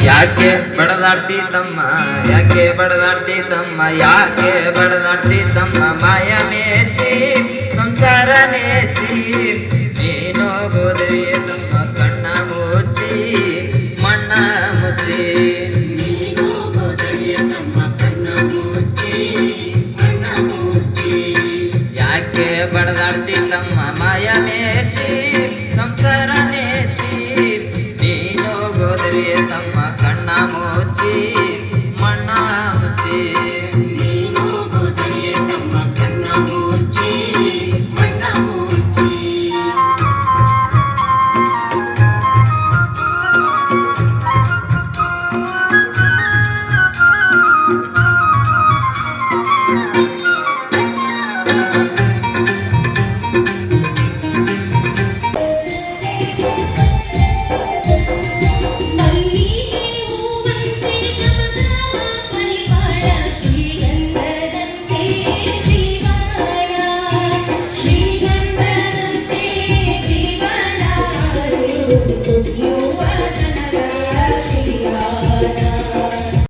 ಯಾಕೆ ಬಡದಾಡ್ತಿ ತಮ್ಮ ಯಾಕೆ ಬಡದಾಡ್ತಿ ತಮ್ಮ ಯಾಕೆ ಬಡದಾಡ್ತಿ ತಮ್ಮ ಮಾಯ ಮೇಚಿ ಸಂಸಾರ ನೇಚಿ ನೀನು ಗೋದರಿ ತಮ್ಮ ಕಣ್ಣ ಮುಚ್ಚಿ ಮಣ್ಣ ಮುಚ್ಚಿ ಯಾಕೆ ಬಡದಾಡ್ತಿ ತಮ್ಮ ಮಾಯ ಮೇಚಿ ಸಂಸಾರ ನೇಚಿ ನೀನು ಗೋದರಿ ತಮ್ಮ ಕಣ್ಣ ಮುಚ್ಚಿ